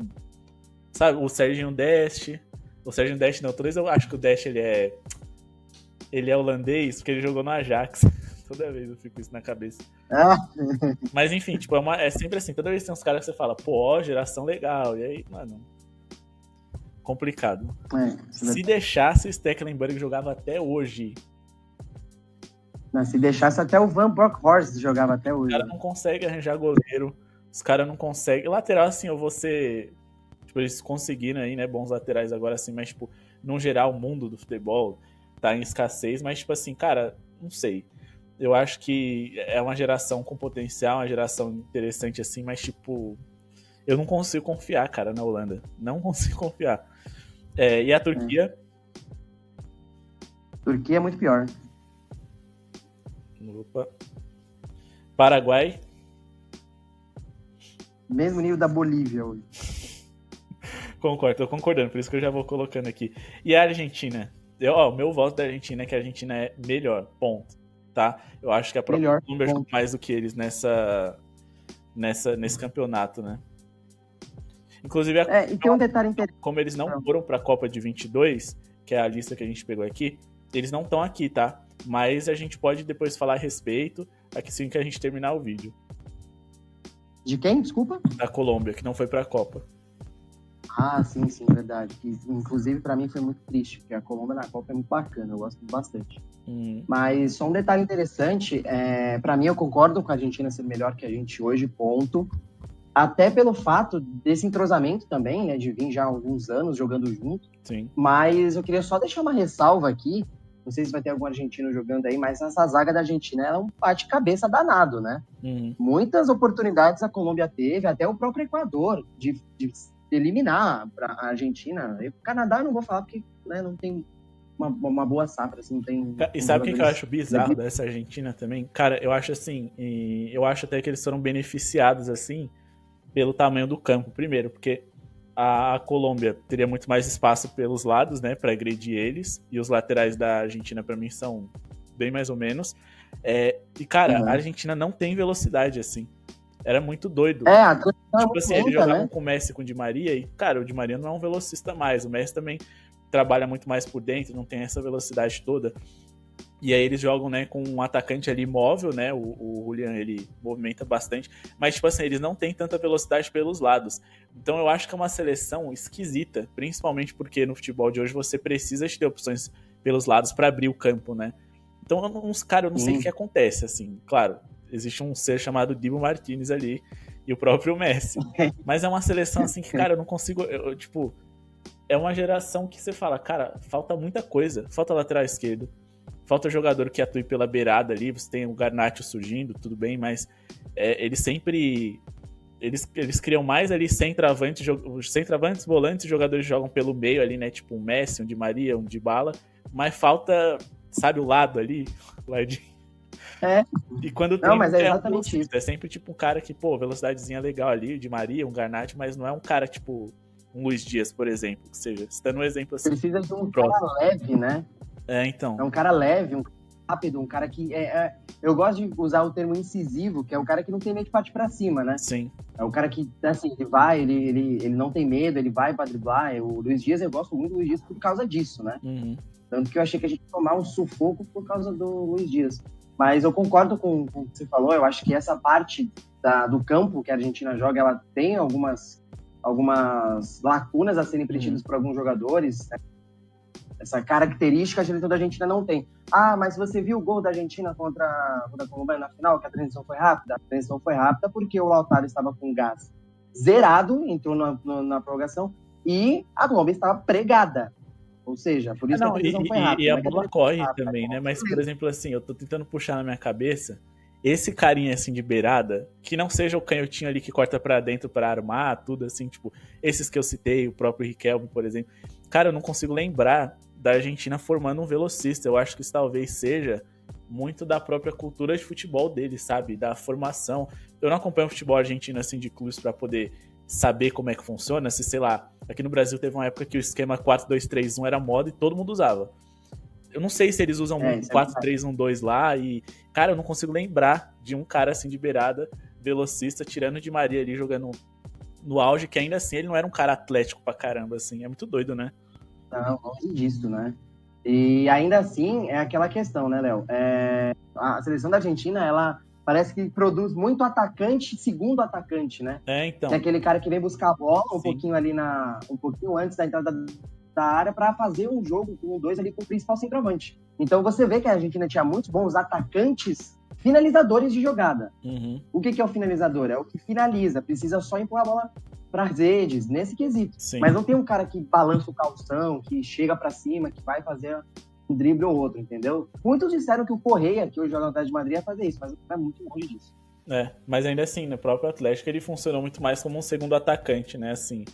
Sabe, o Serginho Dest... O Serginho Dest não, toda vez eu acho que o Dest, ele é holandês, porque ele jogou no Ajax. Toda vez eu fico com isso na cabeça. Mas enfim, tipo, é sempre assim. Toda vez tem uns caras que você fala, pô, geração legal. E aí, mano... Complicado. Se deixasse, o Stekelenburg jogava até hoje. Não, se deixasse, até o Van Bronckhorst jogava até hoje. Os caras não conseguem arranjar goleiro. Os caras não conseguem... Lateral, assim, eu vou ser... Tipo, eles conseguiram aí, né, bons laterais agora, assim, mas, tipo, no geral, o mundo do futebol tá em escassez, mas, tipo assim, cara, não sei. Eu acho que é uma geração com potencial, uma geração interessante, assim, mas, tipo... Eu não consigo confiar, cara, na Holanda. Não consigo confiar. E a Turquia? Turquia é muito pior. Opa. Paraguai? Mesmo nível da Bolívia hoje. Concordo, tô concordando, por isso que eu já vou colocando aqui. E a Argentina? O meu voto da Argentina é que a Argentina é melhor, ponto. Tá? Eu acho que a própria Colômbia jogou mais do que eles nesse campeonato, né? Inclusive, e tem um detalhe interessante. Como eles não foram para a Copa de 22, que é a lista que a gente pegou aqui, eles não estão aqui, tá? Mas a gente pode depois falar a respeito, assim que a gente terminar o vídeo. De quem? Desculpa? Da Colômbia, que não foi para a Copa. Ah, sim, verdade. Que, inclusive, para mim foi muito triste, porque a Colômbia na Copa é muito bacana, eu gosto bastante. Mas só um detalhe interessante, para mim eu concordo com a Argentina ser melhor que a gente hoje, ponto. Até pelo fato desse entrosamento também, né, de vir já há alguns anos jogando junto. Sim. Mas eu queria só deixar uma ressalva aqui, não sei se vai ter algum argentino jogando aí, mas essa zaga da Argentina é um bate-cabeça danado, né? Muitas oportunidades a Colômbia teve, até o próprio Equador, de eliminar a Argentina. E o Canadá eu não vou falar porque, né, não tem uma boa safra, assim, não tem... E sabe o que eu acho bizarro dessa Argentina também? Cara, eu acho assim, eu acho até que eles foram beneficiados, assim, pelo tamanho do campo, primeiro, porque a Colômbia teria muito mais espaço pelos lados, né, para agredir eles, e os laterais da Argentina, para mim, são bem mais ou menos. E, cara, a Argentina não tem velocidade, assim. Era muito doido. A transição tipo assim, lenta, eles jogavam né? com o Messi e com o Di Maria, e, cara, o Di Maria não é um velocista mais. O Messi também trabalha muito mais por dentro, não tem essa velocidade toda. E aí eles jogam, né, com um atacante ali móvel, né, o Julian, ele movimenta bastante, mas, tipo assim, eles não têm tanta velocidade pelos lados. Então eu acho que é uma seleção esquisita, principalmente porque no futebol de hoje você precisa de ter opções pelos lados para abrir o campo, né. Então, cara, eu não sei o que acontece, assim, claro, existe um ser chamado Dibu Martínez ali, e o próprio Messi, mas é uma seleção, assim, que, cara, eu não consigo, tipo, é uma geração que você fala, cara, falta muita coisa, falta lateral esquerdo, falta jogador que atue pela beirada ali, você tem o Garnacho surgindo, tudo bem, mas eles sempre... Eles criam mais ali centroavantes, volantes e jogadores jogam pelo meio ali, né? Tipo um Messi, um Di Maria, um Dybala, mas falta, sabe, o lado ali, o ladinho. E quando tem, mas é um exatamente isso. velocista, é sempre tipo um cara que, pô, velocidadezinha legal ali, o Di Maria, um Garnacho, mas não é um cara tipo um Luiz Dias, por exemplo, que seja, você tá num exemplo assim. Precisa de um cara leve, né? Então. É um cara leve, um cara rápido, um cara que... eu gosto de usar o termo incisivo, que é o cara que não tem medo de partir pra cima, né? Sim. É o cara que, assim, ele não tem medo, ele vai pra driblar. O Luiz Dias, eu gosto muito do Luiz Dias por causa disso, né? Tanto que eu achei que a gente ia tomar um sufoco por causa do Luiz Dias. Mas eu concordo com o que você falou, eu acho que essa parte do campo que a Argentina joga, ela tem algumas lacunas a serem preenchidas por alguns jogadores, né? Essa característica a seleção da Argentina não tem. Mas você viu o gol da Argentina contra a Colômbia na final, que a transição foi rápida? A transição foi rápida porque o Lautaro estava com gás zerado, entrou na prorrogação, e a Colômbia estava pregada. Ou seja, por isso que a transição foi rápida. E a bola corre também, né? Mas, por exemplo, assim, eu tô tentando puxar na minha cabeça esse carinha, assim, de beirada, que não seja o canhotinho ali que corta pra dentro pra armar, tudo assim, tipo, esses que eu citei, o próprio Riquelme, por exemplo. Cara, eu não consigo lembrar da Argentina formando um velocista. Eu acho que isso talvez seja muito da própria cultura de futebol deles, sabe? Da formação. Eu não acompanho o futebol argentino, assim, de clubes pra poder saber como é que funciona. Se, sei lá, aqui no Brasil teve uma época que o esquema 4-2-3-1 era moda e todo mundo usava. Eu não sei se eles usam muito 4-3-1-2 lá e, cara, eu não consigo lembrar de um cara assim de beirada, velocista, tirando de Maria ali, jogando no auge, que ainda assim ele não era um cara atlético pra caramba, assim. É muito doido, né? Não, longe disso, né? E ainda assim, é aquela questão, né, Léo? A seleção da Argentina, ela parece que produz muito atacante, segundo atacante, né? Então. Que é aquele cara que vem buscar a bola um pouquinho ali um pouquinho antes da entrada da área para fazer um jogo com dois ali com o principal centroavante. Então você vê que a Argentina tinha muitos bons atacantes finalizadores de jogada. O que é o finalizador? É o que finaliza, precisa só empurrar a bola para as redes, nesse quesito. Sim. Mas não tem um cara que balança o calção, que chega para cima, que vai fazer um drible ou outro, entendeu? Muitos disseram que o Correia, que hoje joga no Atlético de Madrid, ia fazer isso, mas é muito longe disso. Mas ainda assim, no próprio Atlético ele funcionou muito mais como um segundo atacante, né, assim...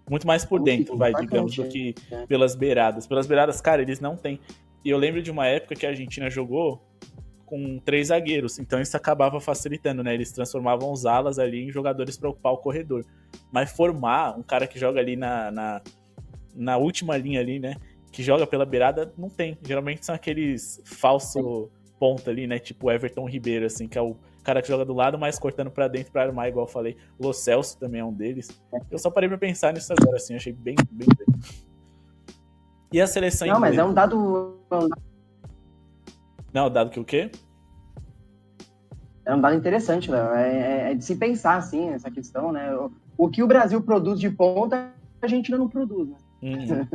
Muito mais por dentro, digamos, do que pelas beiradas. Pelas beiradas, cara, eles não têm... E eu lembro de uma época que a Argentina jogou com 3 zagueiros, então isso acabava facilitando, né? Eles transformavam os alas ali em jogadores para ocupar o corredor. Mas formar um cara que joga ali na última linha ali, né? Que joga pela beirada, não tem. Geralmente são aqueles falso ponta ali, né? Tipo o Everton Ribeiro, assim, que é o cara que joga do lado, mas cortando pra dentro pra armar, igual eu falei. O Lo Celso também é um deles. Eu só parei pra pensar nisso agora, assim, achei bem. E a seleção inglesa? Não, mas é um dado... Não, dado que o quê? É um dado interessante, Léo. É de se pensar, assim, essa questão, né? O que o Brasil produz de ponta, a gente não produz, né?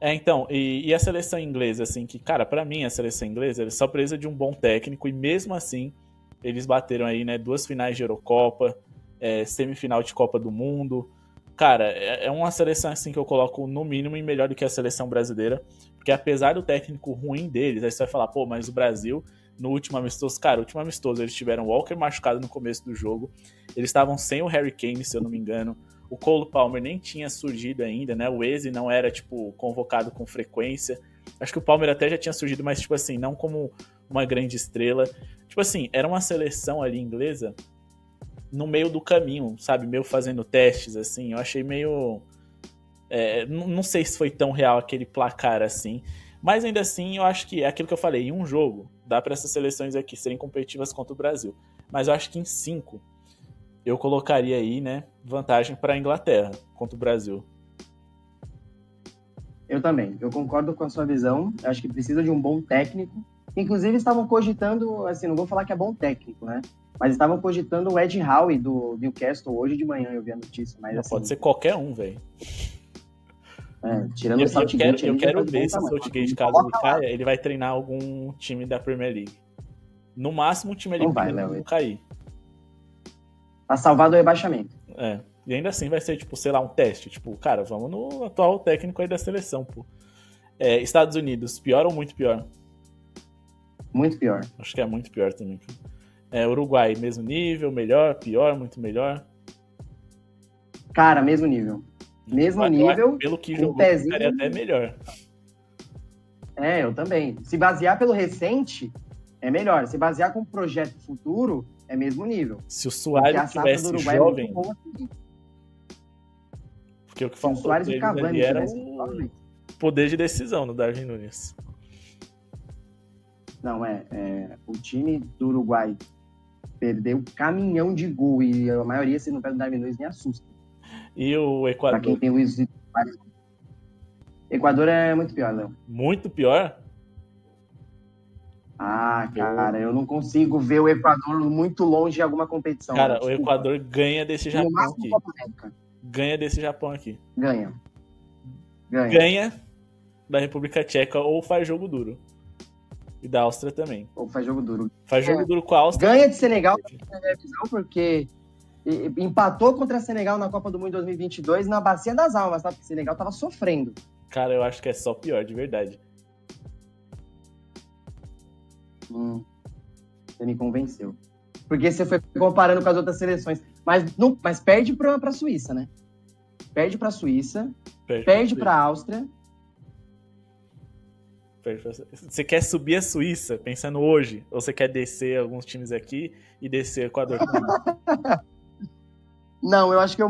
Então, e a seleção inglesa, assim, que, cara, pra mim a seleção inglesa, ela só precisa de um bom técnico, e mesmo assim, eles bateram aí, né, 2 finais de Eurocopa, semifinal de Copa do Mundo. Cara, é uma seleção, assim, que eu coloco no mínimo em melhor do que a seleção brasileira, porque apesar do técnico ruim deles, aí você vai falar, pô, mas o Brasil, no último amistoso, cara, o último amistoso, eles tiveram o Walker machucado no começo do jogo, eles estavam sem o Harry Kane, se eu não me engano, o Cole Palmer nem tinha surgido ainda, né, o Eze não era, tipo, convocado com frequência, acho que o Palmer até já tinha surgido, mas, tipo assim, não como uma grande estrela, tipo assim, era uma seleção ali inglesa no meio do caminho, sabe? Meio fazendo testes, assim. Eu achei meio... não sei se foi tão real aquele placar, assim. Mas ainda assim, eu acho que é aquilo que eu falei. Em um jogo, dá para essas seleções aqui serem competitivas contra o Brasil. Mas eu acho que em 5, eu colocaria aí, né, vantagem para a Inglaterra contra o Brasil. Eu também. Eu concordo com a sua visão. Eu acho que precisa de um bom técnico. Inclusive, estavam cogitando, assim, não vou falar que é bom técnico, né? Mas estavam cogitando o Ed Howe do Newcastle hoje de manhã, eu vi a notícia. Mas, assim, pode ser qualquer um, velho. Tirando o Southgate... Eu quero ver se o Southgate, caso ele caia, ele vai treinar algum time da Premier League. No máximo, o time ele não cair. Tá salvado o rebaixamento. E ainda assim vai ser, tipo, sei lá, um teste. Tipo, cara, vamos no atual técnico aí da seleção, pô. Estados Unidos, pior ou muito pior? Muito pior. Acho que é muito pior também. Uruguai, mesmo nível, melhor, pior, muito melhor? Cara, mesmo nível. Mesmo nível. Pelo que jogou, ficaria até melhor. Eu também. Se basear pelo recente, é melhor. Se basear com o projeto futuro, é mesmo nível. Se o Suárez tivesse jovem... Porque o que faltou Suárez e Cavani era o poder de decisão no Darwin Núñez. Não, o time do Uruguai perdeu um caminhão de gol e a maioria, se não perde o Darwin Núñez, me assusta. E o Equador? Pra quem tem o Equador é muito pior, Léo. Muito pior? Cara, eu não consigo ver o Equador muito longe de alguma competição. Cara, o Equador ganha desse Japão aqui. Ganha desse Japão aqui. Ganha da República Tcheca ou faz jogo duro. E da Áustria também. Ou faz jogo duro. Faz jogo duro com a Áustria. Ganha de Senegal, na minha visão, porque empatou contra a Senegal na Copa do Mundo 2022 na Bacia das Almas, tá? Porque o Senegal tava sofrendo. Cara, eu acho que é só pior, de verdade. Você me convenceu. Porque você foi comparando com as outras seleções. Mas perde pra Suíça, né? Perde pra Suíça. Perde pra Áustria. Você quer subir a Suíça, pensando hoje? Ou você quer descer alguns times aqui e descer o Equador também? Não, eu acho que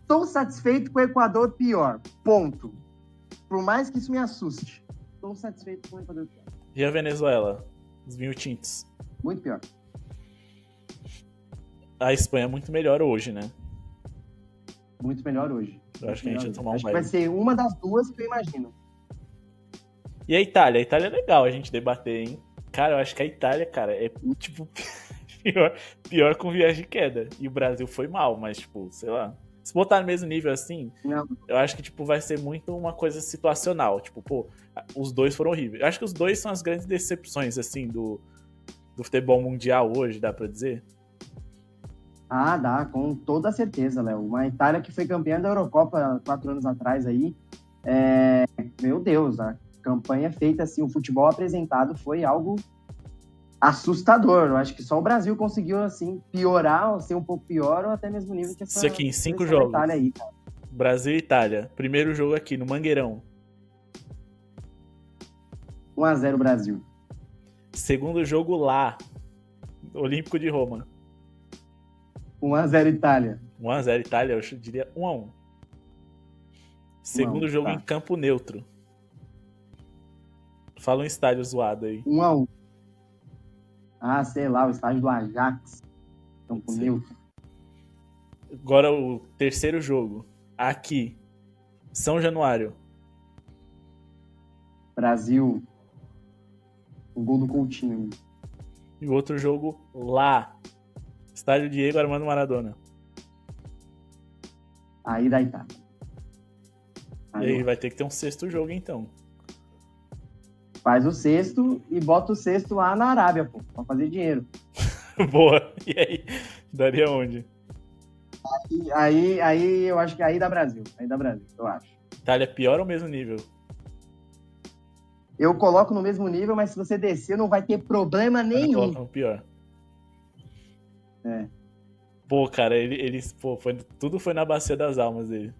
estou satisfeito com o Equador pior. Ponto. Por mais que isso me assuste. Estou satisfeito com o Equador pior. E a Venezuela? Os vinho tintos. Muito pior. A Espanha é muito melhor hoje, né? Muito melhor hoje. Eu acho que a gente vai tomar um Acho que vai ser uma das duas que eu imagino. E a Itália? A Itália é legal a gente debater, hein? Cara, eu acho que a Itália, cara, é tipo pior com viagem de queda. E o Brasil foi mal, mas tipo, sei lá. Se botar no mesmo nível assim, não. Eu acho que tipo, vai ser muito uma coisa situacional. Tipo, pô, os dois foram horríveis. Eu acho que os dois são as grandes decepções, assim, do futebol mundial hoje, dá pra dizer? Dá, com toda certeza, Léo. Uma Itália que foi campeã da Eurocopa 4 anos atrás aí. Meu Deus, a campanha feita assim, o futebol apresentado foi algo assustador. Eu acho que só o Brasil conseguiu assim piorar, ou ser um pouco pior, ou até mesmo nível que essa. Isso aqui em 5 jogos. Itália aí, cara. Brasil e Itália. Primeiro jogo aqui no Mangueirão. 1-0 Brasil. Segundo jogo lá, Olímpico de Roma. 1-0 Itália. 1-0 Itália, eu diria 1-1. Segundo jogo em campo neutro. Fala um estádio zoado aí. 1-1. Sei lá, o estádio do Ajax. Campo neutro. Agora o terceiro jogo. Aqui. São Januário. Brasil. O gol do Coutinho. E o outro jogo lá. Estádio Diego Armando Maradona. Aí da Itália. E aí vai ter que ter um sexto jogo então. Faz o sexto e bota o sexto lá na Arábia, pô, pra fazer dinheiro. Boa. E aí? Daria onde? Aí eu acho que aí dá Brasil. Aí dá Brasil, eu acho. Itália pior ou mesmo nível? Eu coloco no mesmo nível, mas se você descer não vai ter problema nenhum. Não, pior. Pô, cara, tudo foi na Bacia das Almas dele.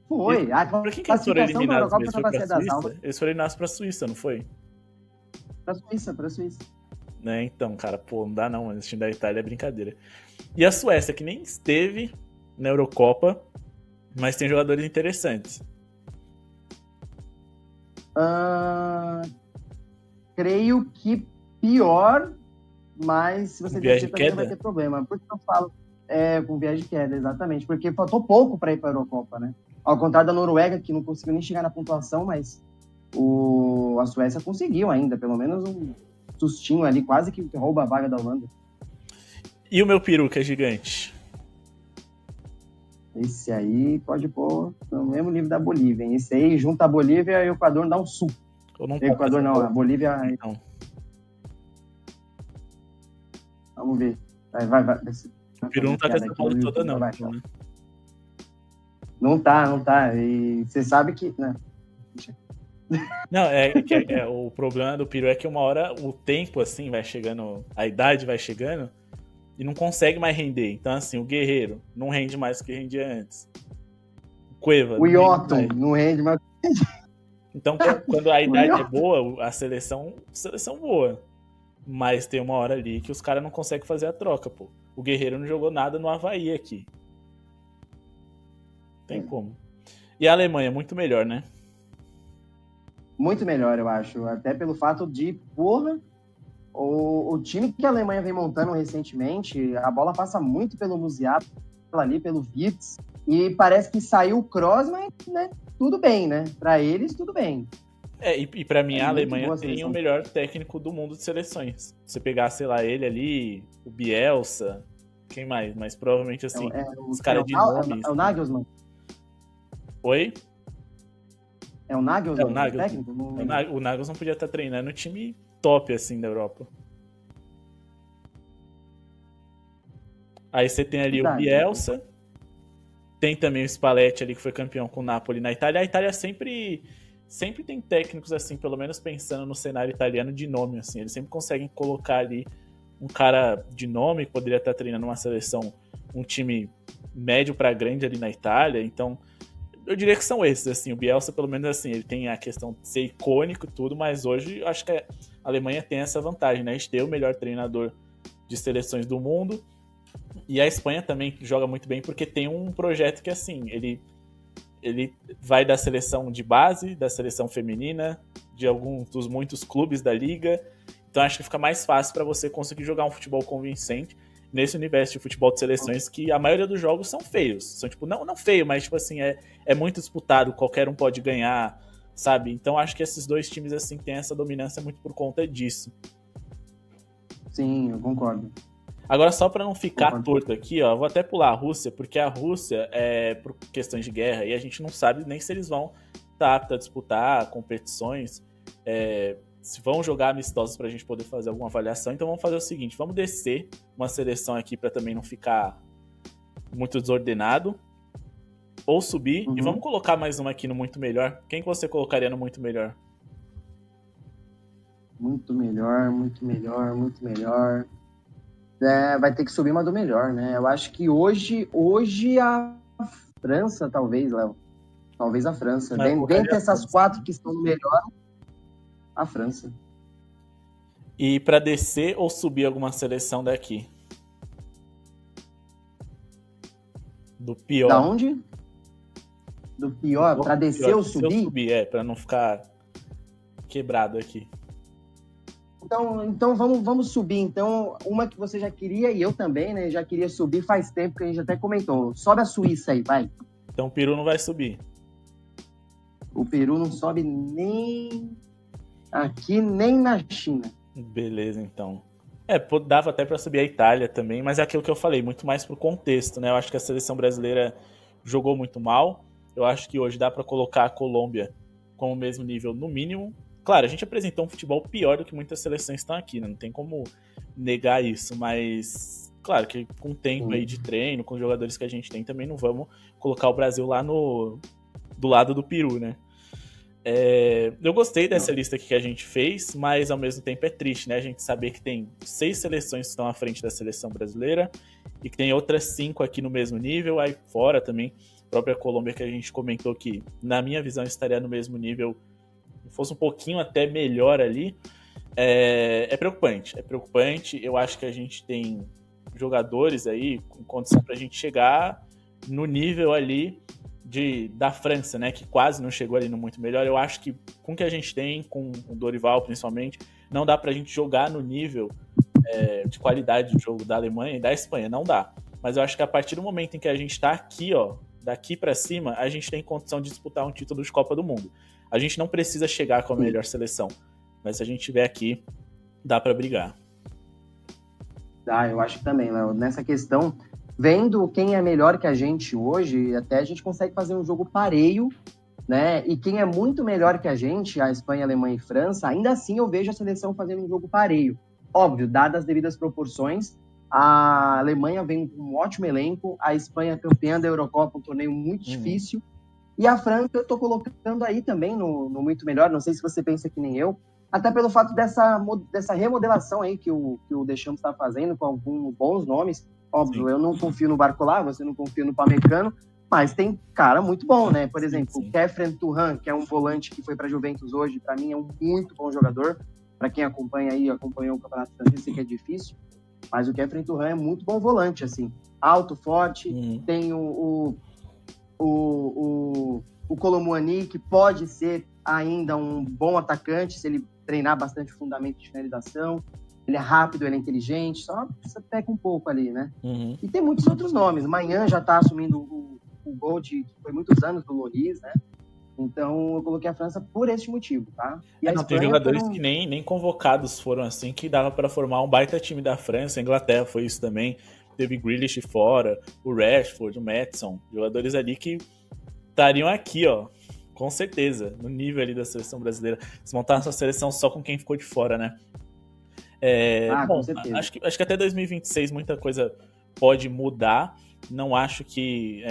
Foi. Por que eles foram eliminados mesmo? Foi pra Suíça? Eles foram eliminados pra Suíça, não foi? Pra Suíça. Né? Então, cara, pô, não dá não, mano. Esse time da Itália é brincadeira. E a Suécia, que nem esteve na Eurocopa, mas tem jogadores interessantes. Creio que pior, mas se você Viagem descer também queda? vai ter problema. Por que eu falo com viagem de queda, exatamente, porque faltou pouco para ir para a Eurocopa, né? Ao contrário da Noruega, que não conseguiu nem chegar na pontuação, mas a Suécia conseguiu ainda, pelo menos um sustinho ali, quase que rouba a vaga da Holanda. E o meu peru, que é gigante? Esse aí pode pôr no mesmo nível da Bolívia, hein? Esse aí junta a Bolívia e o Equador dá um suco. Equador não, a Bolívia... Não. Vamos ver. Vai. O peru não tá com essa bola toda, não. Né? Não tá. E você sabe que... Não, o problema do peru é que uma hora o tempo, assim, vai chegando, a idade vai chegando e não consegue mais render. Então, assim, o Guerreiro não rende mais do que rendia antes. O Cueva. O Yotton não rende mais. Então, quando a idade é boa, a seleção boa. Mas tem uma hora ali que os caras não conseguem fazer a troca, pô. O Guerreiro não jogou nada no Avaí aqui. Tem como. E a Alemanha, muito melhor, né? Muito melhor, eu acho. Até pelo fato de, porra, o time que a Alemanha vem montando recentemente, a bola passa muito pelo Musiala, ali, pelo Wirtz, e parece que saiu o Kroos, mas, né, tudo bem, né? Pra eles, tudo bem. E pra mim, a Alemanha tem o melhor técnico do mundo de seleções. Se você pegar, sei lá, ele ali, o Bielsa, quem mais? Mas provavelmente, assim, os caras de nomes. É o Nagelsmann? Oi? É o Nagelsmann? É o Nagelsmann. Técnico? O Nagelsmann podia estar treinando um time top, assim, da Europa. Aí você tem ali o Bielsa, tem também o Spalletti ali, que foi campeão com o Napoli na Itália. A Itália sempre tem técnicos, assim, pelo menos pensando no cenário italiano, de nome, assim. Eles sempre conseguem colocar ali um cara de nome que poderia estar treinando uma seleção, um time médio para grande ali na Itália. Então, eu diria que são esses, assim. O Bielsa, pelo menos, assim, ele tem a questão de ser icônico e tudo, mas hoje eu acho que a Alemanha tem essa vantagem, né? A gente tem o melhor treinador de seleções do mundo. E a Espanha também joga muito bem, porque tem um projeto que, assim, ele vai da seleção de base, da seleção feminina, de alguns dos muitos clubes da liga. Então acho que fica mais fácil para você conseguir jogar um futebol convincente nesse universo de futebol de seleções, que a maioria dos jogos são feios. São, tipo, não feio, mas, tipo assim, é muito disputado, qualquer um pode ganhar, sabe? Então acho que esses dois times, assim, têm essa dominância muito por conta disso. Sim, eu concordo. Agora, só para não ficar torto aqui, ó, vou até pular a Rússia, porque a Rússia é por questões de guerra e a gente não sabe nem se eles vão estar aptos a disputar competições, se vão jogar amistosos para a gente poder fazer alguma avaliação. Então vamos fazer o seguinte, vamos descer uma seleção aqui para também não ficar muito desordenado, ou subir, e vamos colocar mais uma aqui no muito melhor. Quem que você colocaria no muito melhor? Muito melhor. Vai ter que subir uma do melhor, né? Eu acho que hoje a França, talvez, Léo. Talvez a França. Dentre essas quatro que estão no melhor, a França. E para descer ou subir alguma seleção daqui? Do pior. Da onde? Do pior? Para descer ou subir? Descer ou subir, para não ficar quebrado aqui. Então vamos subir. Então, uma que você já queria, e eu também, né? Já queria subir faz tempo, que a gente até comentou. Sobe a Suíça aí, vai. Então o Peru não vai subir. O Peru não sobe nem aqui, nem na China. Beleza, então. Dava até para subir a Itália também, mas é aquilo que eu falei, muito mais pro contexto, né? Eu acho que a seleção brasileira jogou muito mal. Eu acho que hoje dá para colocar a Colômbia com o mesmo nível, no mínimo. Claro, a gente apresentou um futebol pior do que muitas seleções estão aqui, né? Não tem como negar isso, mas claro que com o tempo aí de treino, com os jogadores que a gente tem, também não vamos colocar o Brasil lá do lado do Peru, né? Eu gostei dessa lista aqui que a gente fez, mas ao mesmo tempo é triste, né? A gente saber que tem 6 seleções que estão à frente da seleção brasileira e que tem outras 5 aqui no mesmo nível, aí fora também, a própria Colômbia, que a gente comentou que, na minha visão, estaria no mesmo nível, fosse um pouquinho até melhor ali. É preocupante, é preocupante. Eu acho que a gente tem jogadores aí com condição pra gente chegar no nível ali da França, né, que quase não chegou ali no muito melhor. Eu acho que com o que a gente tem, com o Dorival principalmente, não dá pra gente jogar no nível de qualidade de jogo da Alemanha e da Espanha, não dá. Mas eu acho que a partir do momento em que a gente tá aqui, ó, daqui pra cima, a gente tem condição de disputar um título de Copa do Mundo. A gente não precisa chegar com a melhor seleção, mas se a gente estiver aqui, dá pra brigar. Eu acho que também, Léo. Nessa questão, vendo quem é melhor que a gente hoje, até a gente consegue fazer um jogo pareio, né? E quem é muito melhor que a gente, a Espanha, a Alemanha e França, ainda assim eu vejo a seleção fazendo um jogo pareio. Óbvio, dadas as devidas proporções, a Alemanha vem com um ótimo elenco, a Espanha campeã da Eurocopa, um torneio muito difícil, e a França eu tô colocando aí também no muito melhor, não sei se você pensa que nem eu, até pelo fato dessa remodelação aí que o Deschamps está fazendo, com alguns bons nomes. Óbvio, sim, eu não confio no Barcola, você não confia no Pamecano, mas tem cara muito bom, né? Por exemplo, sim. O Kefren Turan, que é um volante que foi para a Juventus hoje, para mim é um muito bom jogador. Para quem acompanha aí, acompanhou o Campeonato Francês, sei que é difícil, mas o Kefren Turan é muito bom volante, assim, alto, forte, tem o Kolo Muani, que pode ser ainda um bom atacante, se ele treinar bastante o fundamento de finalização. Ele é rápido, ele é inteligente, só precisa peca um pouco ali, né? E tem muitos outros nomes. Manhã já tá assumindo o gol que foi muitos anos do Loris, né? Então eu coloquei a França por esse motivo, tá? E não, tem jogadores que nem convocados foram assim, que dava para formar um baita time da França. A Inglaterra foi isso também. Teve Grealish fora, o Rashford, o Maddison, jogadores ali que estariam aqui, ó, com certeza, no nível ali da seleção brasileira. Se montar essa seleção só com quem ficou de fora, né? Bom, acho que até 2026 muita coisa pode mudar. Não acho que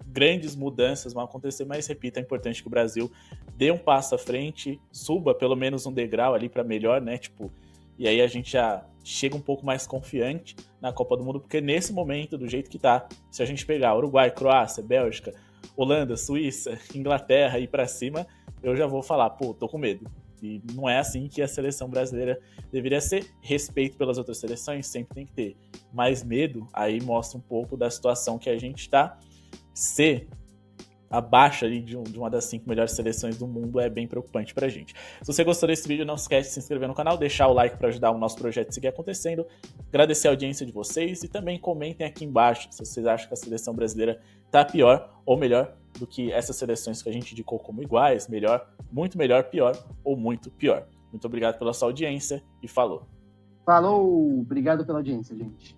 grandes mudanças vão acontecer, mas repito, é importante que o Brasil dê um passo à frente, suba pelo menos um degrau ali para melhor, né? Tipo, e aí a gente já chega um pouco mais confiante na Copa do Mundo, porque nesse momento, do jeito que tá, se a gente pegar Uruguai, Croácia, Bélgica, Holanda, Suíça, Inglaterra e ir pra cima, eu já vou falar, pô, tô com medo. E não é assim que a seleção brasileira deveria ser. Respeito pelas outras seleções sempre tem que ter. Mas medo, aí mostra um pouco da situação que a gente tá. Ser abaixo ali de uma das 5 melhores seleções do mundo é bem preocupante pra gente. Se você gostou desse vídeo, não esquece de se inscrever no canal, deixar o like para ajudar o nosso projeto a seguir acontecendo, agradecer a audiência de vocês e também comentem aqui embaixo se vocês acham que a seleção brasileira tá pior ou melhor do que essas seleções que a gente indicou como iguais, melhor, muito melhor, pior ou muito pior. Muito obrigado pela sua audiência e falou! Falou! Obrigado pela audiência, gente.